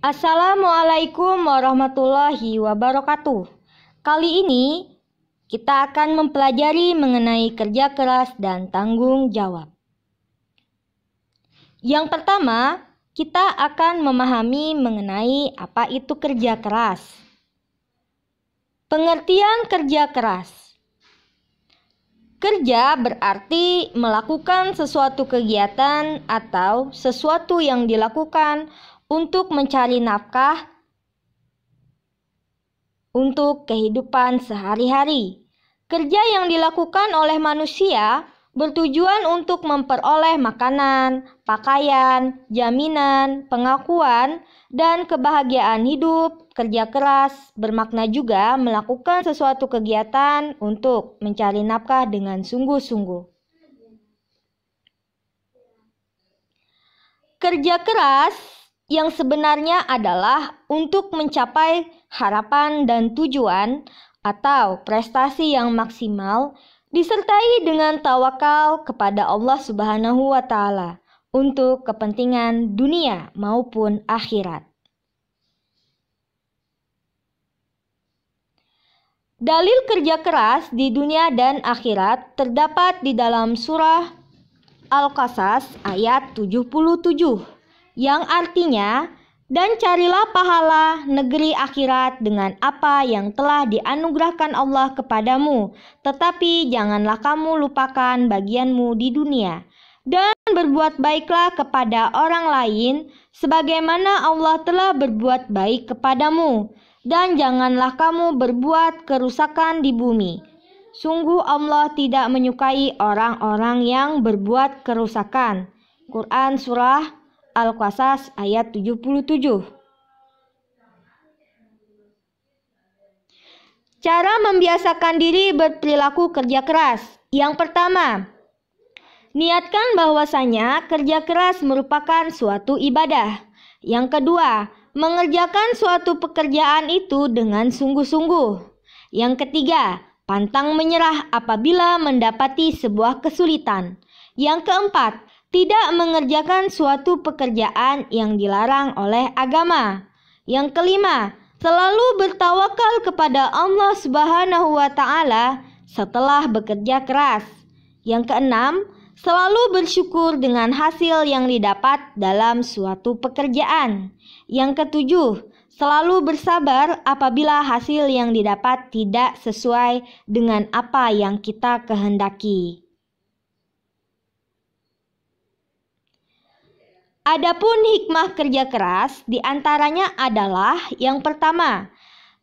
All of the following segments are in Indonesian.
Assalamualaikum warahmatullahi wabarakatuh. Kali ini kita akan mempelajari mengenai kerja keras dan tanggung jawab. Yang pertama, kita akan memahami mengenai apa itu kerja keras. Pengertian kerja keras. Kerja berarti melakukan sesuatu kegiatan atau sesuatu yang dilakukan untuk mencari nafkah untuk kehidupan sehari-hari. Kerja yang dilakukan oleh manusia bertujuan untuk memperoleh makanan, pakaian, jaminan, pengakuan, dan kebahagiaan hidup. Kerja keras bermakna juga melakukan sesuatu kegiatan untuk mencari nafkah dengan sungguh-sungguh. Kerja keras yang sebenarnya adalah untuk mencapai harapan dan tujuan atau prestasi yang maksimal disertai dengan tawakal kepada Allah Subhanahu wa Ta'ala untuk kepentingan dunia maupun akhirat. Dalil kerja keras di dunia dan akhirat terdapat di dalam surah Al-Qasas ayat 77 yang artinya, dan carilah pahala negeri akhirat dengan apa yang telah dianugerahkan Allah kepadamu, tetapi janganlah kamu lupakan bagianmu di dunia. Dan berbuat baiklah kepada orang lain, sebagaimana Allah telah berbuat baik kepadamu. Dan janganlah kamu berbuat kerusakan di bumi. Sungguh Allah tidak menyukai orang-orang yang berbuat kerusakan. Quran Surah Al-Qasas ayat 77. Cara membiasakan diri berperilaku kerja keras. Yang pertama, niatkan bahwasanya kerja keras merupakan suatu ibadah. Yang kedua, mengerjakan suatu pekerjaan itu dengan sungguh-sungguh. Yang ketiga, pantang menyerah apabila mendapati sebuah kesulitan. Yang keempat, tidak mengerjakan suatu pekerjaan yang dilarang oleh agama. Yang kelima, selalu bertawakal kepada Allah Subhanahu wa Ta'ala setelah bekerja keras. Yang keenam, selalu bersyukur dengan hasil yang didapat dalam suatu pekerjaan. Yang ketujuh, selalu bersabar apabila hasil yang didapat tidak sesuai dengan apa yang kita kehendaki. Adapun hikmah kerja keras diantaranya adalah yang pertama,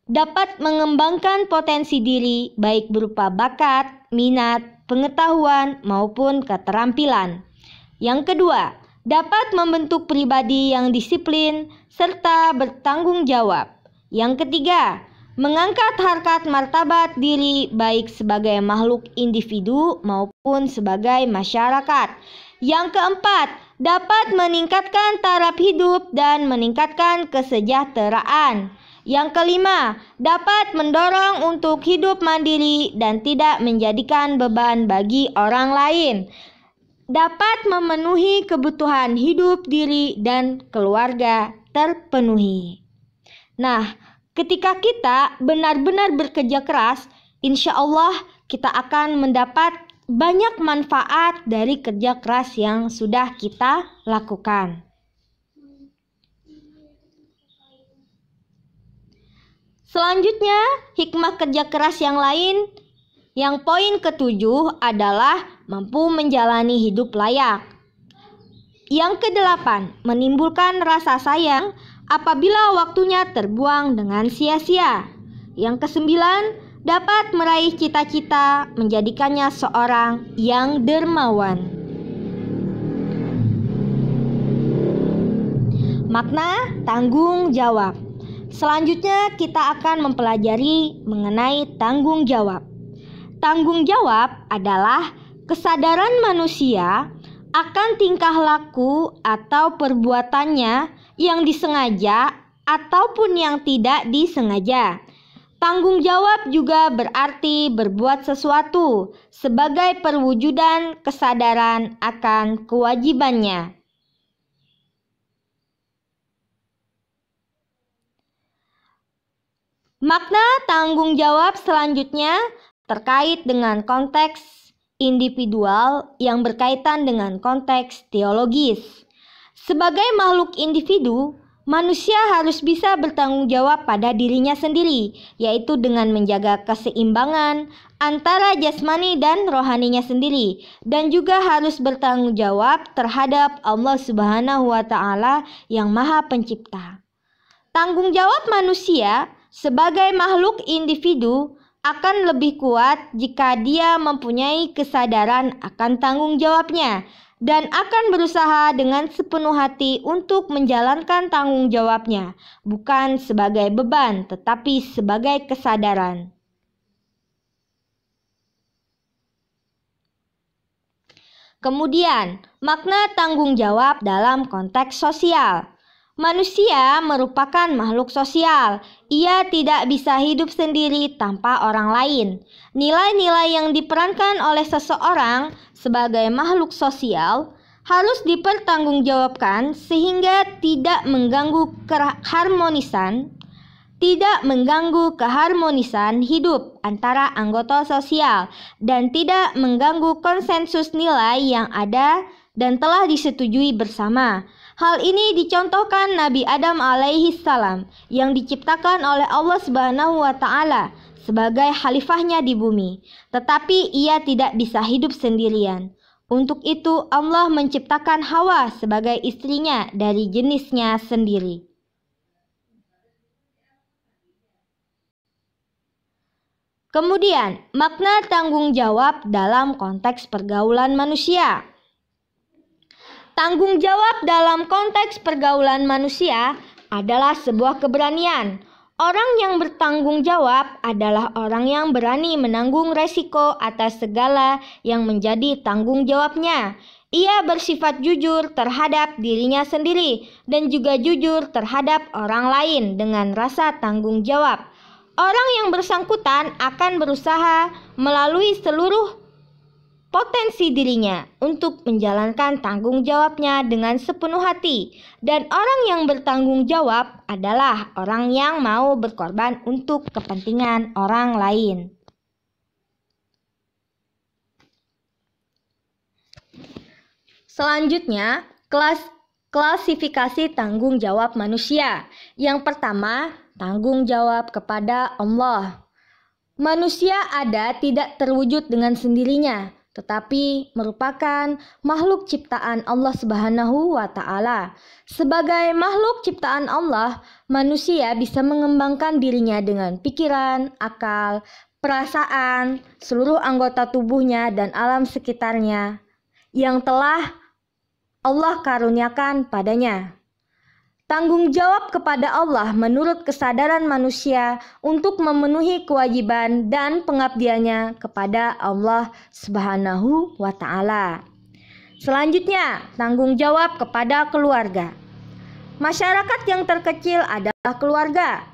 dapat mengembangkan potensi diri baik berupa bakat, minat, pengetahuan maupun keterampilan. Yang kedua, dapat membentuk pribadi yang disiplin serta bertanggung jawab. Yang ketiga, mengangkat harkat martabat diri baik sebagai makhluk individu maupun sebagai masyarakat. Yang keempat, dapat meningkatkan taraf hidup dan meningkatkan kesejahteraan. Yang kelima, dapat mendorong untuk hidup mandiri dan tidak menjadikan beban bagi orang lain. Dapat memenuhi kebutuhan hidup diri dan keluarga terpenuhi. Nah, ketika kita benar-benar bekerja keras, insya Allah kita akan mendapat banyak manfaat dari kerja keras yang sudah kita lakukan. Selanjutnya, hikmah kerja keras yang lain, yang poin ketujuh adalah mampu menjalani hidup layak. Yang kedelapan, menimbulkan rasa sayang apabila waktunya terbuang dengan sia-sia. Yang kesembilan, dapat meraih cita-cita menjadikannya seorang yang dermawan. Makna tanggung jawab. Selanjutnya kita akan mempelajari mengenai tanggung jawab. Tanggung jawab adalah kesadaran manusia akan tingkah laku atau perbuatannya yang disengaja ataupun yang tidak disengaja. Tanggung jawab juga berarti berbuat sesuatu sebagai perwujudan kesadaran akan kewajibannya. Makna tanggung jawab selanjutnya terkait dengan konteks individual yang berkaitan dengan konteks teologis. Sebagai makhluk individu, manusia harus bisa bertanggung jawab pada dirinya sendiri, yaitu dengan menjaga keseimbangan antara jasmani dan rohaninya sendiri, dan juga harus bertanggung jawab terhadap Allah Subhanahu wa Ta'ala yang Maha Pencipta. Tanggung jawab manusia sebagai makhluk individu akan lebih kuat jika dia mempunyai kesadaran akan tanggung jawabnya dan akan berusaha dengan sepenuh hati untuk menjalankan tanggung jawabnya, bukan sebagai beban tetapi sebagai kesadaran. Kemudian, makna tanggung jawab dalam konteks sosial. Manusia merupakan makhluk sosial. Ia tidak bisa hidup sendiri tanpa orang lain. Nilai-nilai yang diperankan oleh seseorang sebagai makhluk sosial harus dipertanggungjawabkan sehingga tidak mengganggu keharmonisan hidup antara anggota sosial dan tidak mengganggu konsensus nilai yang ada dan telah disetujui bersama. Hal ini dicontohkan Nabi Adam alaihi salam yang diciptakan oleh Allah Subhanahu wa Ta'ala sebagai khalifahnya di bumi, tetapi ia tidak bisa hidup sendirian. Untuk itu Allah menciptakan Hawa sebagai istrinya dari jenisnya sendiri. Kemudian, makna tanggung jawab dalam konteks pergaulan manusia. Tanggung jawab dalam konteks pergaulan manusia adalah sebuah keberanian. Orang yang bertanggung jawab adalah orang yang berani menanggung resiko atas segala yang menjadi tanggung jawabnya. Ia bersifat jujur terhadap dirinya sendiri dan juga jujur terhadap orang lain dengan rasa tanggung jawab. Orang yang bersangkutan akan berusaha melalui seluruh potensi dirinya untuk menjalankan tanggung jawabnya dengan sepenuh hati, dan orang yang bertanggung jawab adalah orang yang mau berkorban untuk kepentingan orang lain. Selanjutnya, klasifikasi tanggung jawab manusia. Yang pertama, tanggung jawab kepada Allah. Manusia ada tidak terwujud dengan sendirinya, tetapi merupakan makhluk ciptaan Allah Subhanahu wa Ta'ala. Sebagai makhluk ciptaan Allah, manusia bisa mengembangkan dirinya dengan pikiran, akal, perasaan, seluruh anggota tubuhnya dan alam sekitarnya yang telah Allah karuniakan padanya. Tanggung jawab kepada Allah menurut kesadaran manusia untuk memenuhi kewajiban dan pengabdiannya kepada Allah Subhanahu wa Ta'ala. Selanjutnya, tanggung jawab kepada keluarga. Masyarakat yang terkecil adalah keluarga.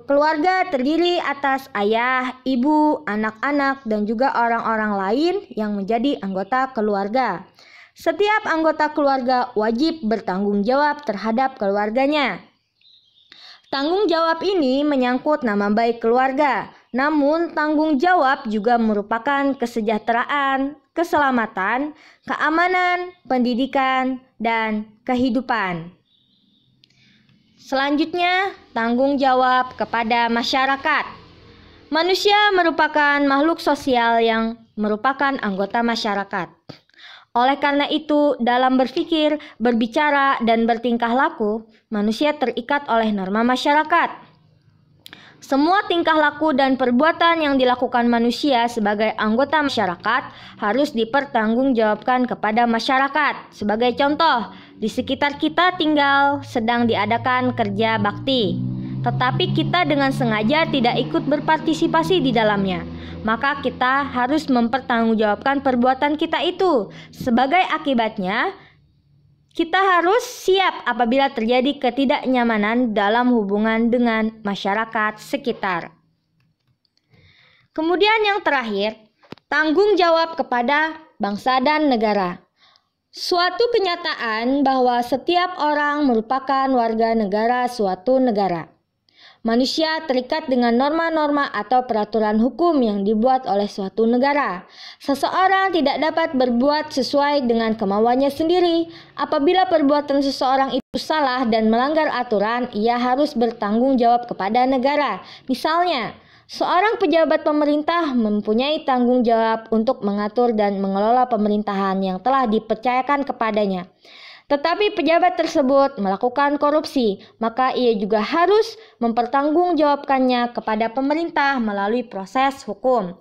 Keluarga terdiri atas ayah, ibu, anak-anak, dan juga orang-orang lain yang menjadi anggota keluarga. Setiap anggota keluarga wajib bertanggung jawab terhadap keluarganya. Tanggung jawab ini menyangkut nama baik keluarga, namun tanggung jawab juga merupakan kesejahteraan, keselamatan, keamanan, pendidikan, dan kehidupan. Selanjutnya, tanggung jawab kepada masyarakat. Manusia merupakan makhluk sosial yang merupakan anggota masyarakat. Oleh karena itu, dalam berpikir, berbicara, dan bertingkah laku, manusia terikat oleh norma masyarakat. Semua tingkah laku dan perbuatan yang dilakukan manusia sebagai anggota masyarakat harus dipertanggungjawabkan kepada masyarakat. Sebagai contoh, di sekitar kita tinggal sedang diadakan kerja bakti, tetapi kita dengan sengaja tidak ikut berpartisipasi di dalamnya. Maka kita harus mempertanggungjawabkan perbuatan kita itu. Sebagai akibatnya, kita harus siap apabila terjadi ketidaknyamanan dalam hubungan dengan masyarakat sekitar. Kemudian yang terakhir, tanggung jawab kepada bangsa dan negara. Suatu kenyataan bahwa setiap orang merupakan warga negara suatu negara. Manusia terikat dengan norma-norma atau peraturan hukum yang dibuat oleh suatu negara. Seseorang tidak dapat berbuat sesuai dengan kemauannya sendiri. Apabila perbuatan seseorang itu salah dan melanggar aturan, ia harus bertanggung jawab kepada negara. Misalnya, seorang pejabat pemerintah mempunyai tanggung jawab untuk mengatur dan mengelola pemerintahan yang telah dipercayakan kepadanya. Tetapi pejabat tersebut melakukan korupsi, maka ia juga harus mempertanggungjawabkannya kepada pemerintah melalui proses hukum.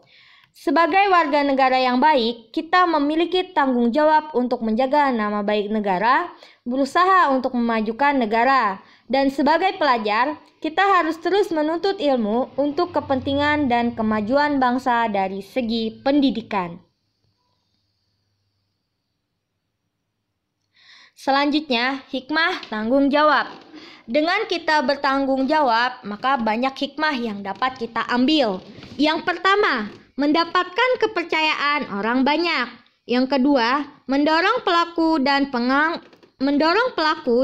Sebagai warga negara yang baik, kita memiliki tanggung jawab untuk menjaga nama baik negara, berusaha untuk memajukan negara, dan sebagai pelajar, kita harus terus menuntut ilmu untuk kepentingan dan kemajuan bangsa dari segi pendidikan. Selanjutnya, hikmah tanggung jawab. Dengan kita bertanggung jawab, maka banyak hikmah yang dapat kita ambil. Yang pertama, mendapatkan kepercayaan orang banyak. Yang kedua, mendorong pelaku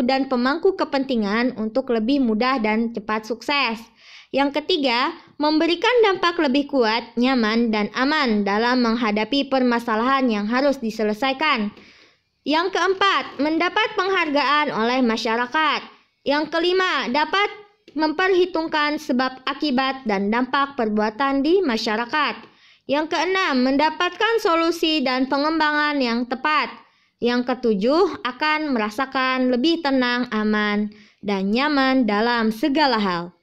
dan pemangku kepentingan untuk lebih mudah dan cepat sukses. Yang ketiga, memberikan dampak lebih kuat, nyaman, dan aman dalam menghadapi permasalahan yang harus diselesaikan. Yang keempat, mendapat penghargaan oleh masyarakat. Yang kelima, dapat memperhitungkan sebab akibat dan dampak perbuatan di masyarakat. Yang keenam, mendapatkan solusi dan pengembangan yang tepat. Yang ketujuh, akan merasakan lebih tenang, aman, dan nyaman dalam segala hal.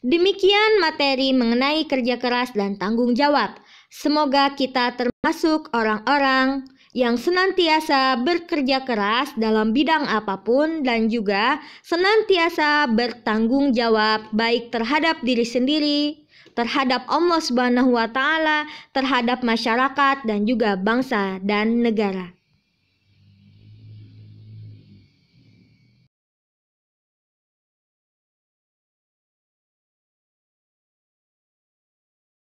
Demikian materi mengenai kerja keras dan tanggung jawab. Semoga kita termasuk orang-orang yang senantiasa bekerja keras dalam bidang apapun dan juga senantiasa bertanggung jawab baik terhadap diri sendiri, terhadap Allah Subhanahu wa Ta'ala, terhadap masyarakat dan juga bangsa dan negara.